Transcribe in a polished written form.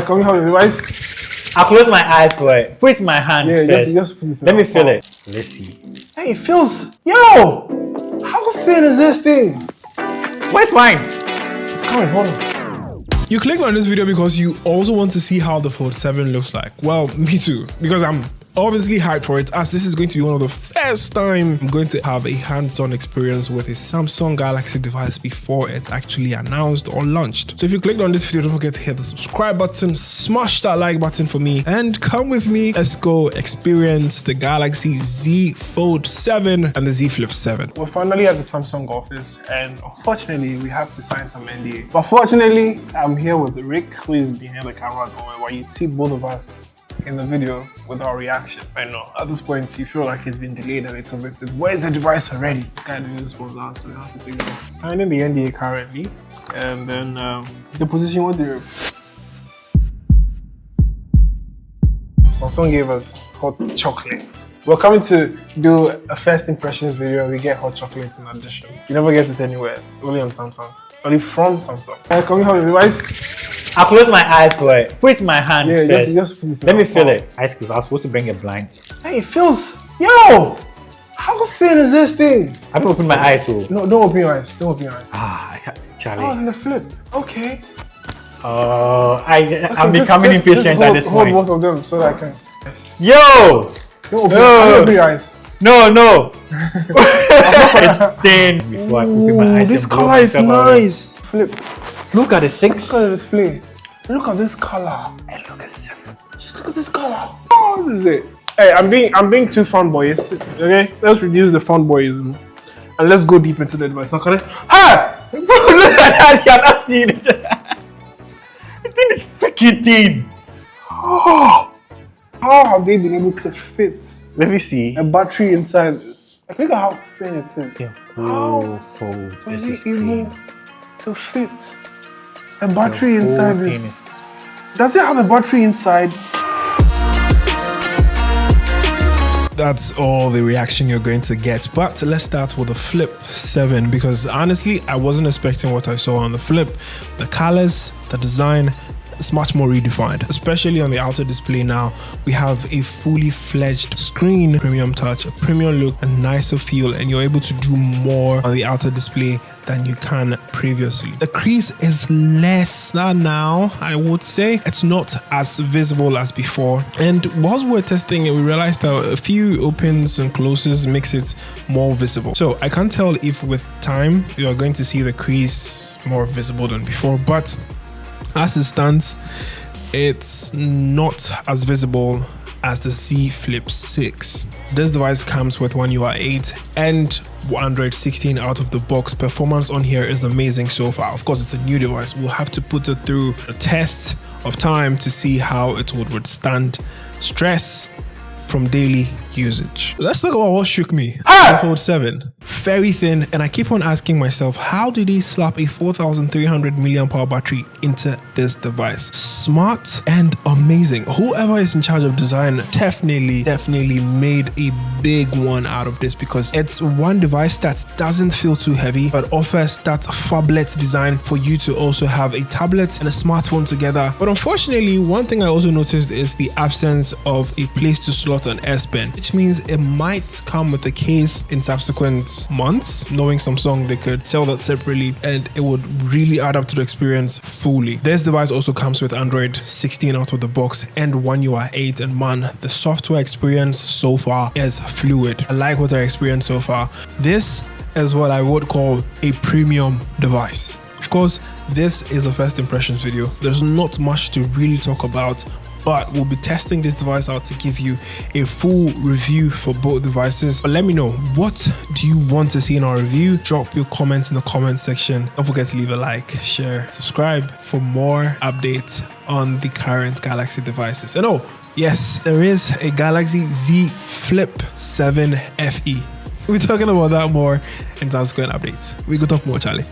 Can we have the device? I'll close my eyes for it. Put it in my hand. Yeah, first. just put it in Let me my feel palm. it. Let's see. Hey, it feels. Yo! How thin is this thing? Where's mine? It's coming, hold on. You clicked on this video because you also want to see how the Fold 7 looks like. Well, me too, because I'm obviously hyped for it, as this is going to be one of the first time I'm going to have a hands-on experience with a Samsung Galaxy device before it's actually announced or launched. So if you clicked on this video, don't forget to hit the subscribe button, smash that like button for me, and come with me. Let's go experience the Galaxy Z Fold 7 and the Z Flip 7. We're finally at the Samsung office, and unfortunately, we have to sign some NDA. But fortunately, I'm here with Rick, who is behind the camera at the moment, where you see both of us in the video with our reaction. I know at this point you feel like it's been delayed a little bit. Where's the device already? This guy didn't dispose out, so we have to figure it out. Signing the NDA currently, and then the position was there. Samsung gave us hot chocolate. We're coming to do a first impressions video. We get hot chocolate in addition. You never get it anywhere, only on Samsung. Only from Samsung. Can we have the device? I'll close my eyes for it. Put it in my hand. Yeah, first. just put it in Let my me feel palm. it. Ice cubes. I was supposed to bring a blind. Hey, it feels. Yo! How thin is this thing? I haven't opened my eyes, so. No, don't open your eyes. Don't open your eyes. I can't. Charlie. Oh, and the flip. Okay. I'm becoming impatient at this point. Hold both of them so that I can. Yes. Yo! Don't open your eyes. No. It's thin. Before I open my eyes. This and color blow is myself away. nice. Flip. Look at the 6. Look at the display. Look at this color. And look at the 7. Just look at this color. Oh, this is it. Hey, I'm being too fanboyish. Okay, let's reduce the fanboyism and let's go deep into the device. Now, can I? Ah! Bro, look at that. You're not seeing it. The thing is freaking thin. Oh, how have they been able to fit Let me see. a battery inside this? Like, look at how thin it is. Yeah. How Fold. was This is it able clean. to fit a battery The inside whole this? thing Does it have a battery inside? That's all the reaction you're going to get, but let's start with the Flip 7, because honestly I wasn't expecting what I saw on the Flip. The colors, the design, it's much more redefined, especially on the outer display. Now we have a fully fledged screen, premium touch, a premium look, a nicer feel, and you're able to do more on the outer display than you can previously. The crease is less now, I would say. It's not as visible as before, and whilst we were testing it, we realized that a few opens and closes makes it more visible. So I can't tell if with time you're going to see the crease more visible than before, but as it stands, it's not as visible as the Z Flip 6. This device comes with One UI 8 and Android 16 out of the box. Performance on here is amazing so far. Of course, it's a new device. We'll have to put it through a test of time to see how it would withstand stress from daily usage. Let's talk about what shook me. The Fold 7. Very thin, and I keep on asking myself, how did they slap a 4,300 mAh battery into this device? Smart and amazing. Whoever is in charge of design definitely made a big one out of this, because it's one device that doesn't feel too heavy but offers that phablet design for you to also have a tablet and a smartphone together. But unfortunately, one thing I also noticed is the absence of a place to slot an S Pen, which means it might come with a case in subsequent months. Knowing Samsung, they could sell that separately and it would really add up to the experience fully. This device also comes with Android 16 out of the box and One UI 8, and man, the software experience so far is fluid. I like what I experienced so far. This is what I would call a premium device. Of course, this is a first impressions video. There's not much to really talk about, but we'll be testing this device out to give you a full review for both devices. But let me know, what do you want to see in our review? Drop your comments in the comment section. Don't forget to leave a like, share, subscribe for more updates on the current Galaxy devices. And oh yes, there is a Galaxy Z Flip 7 FE. We'll be talking about that more in Subsequent updates. We go talk more, Charlie.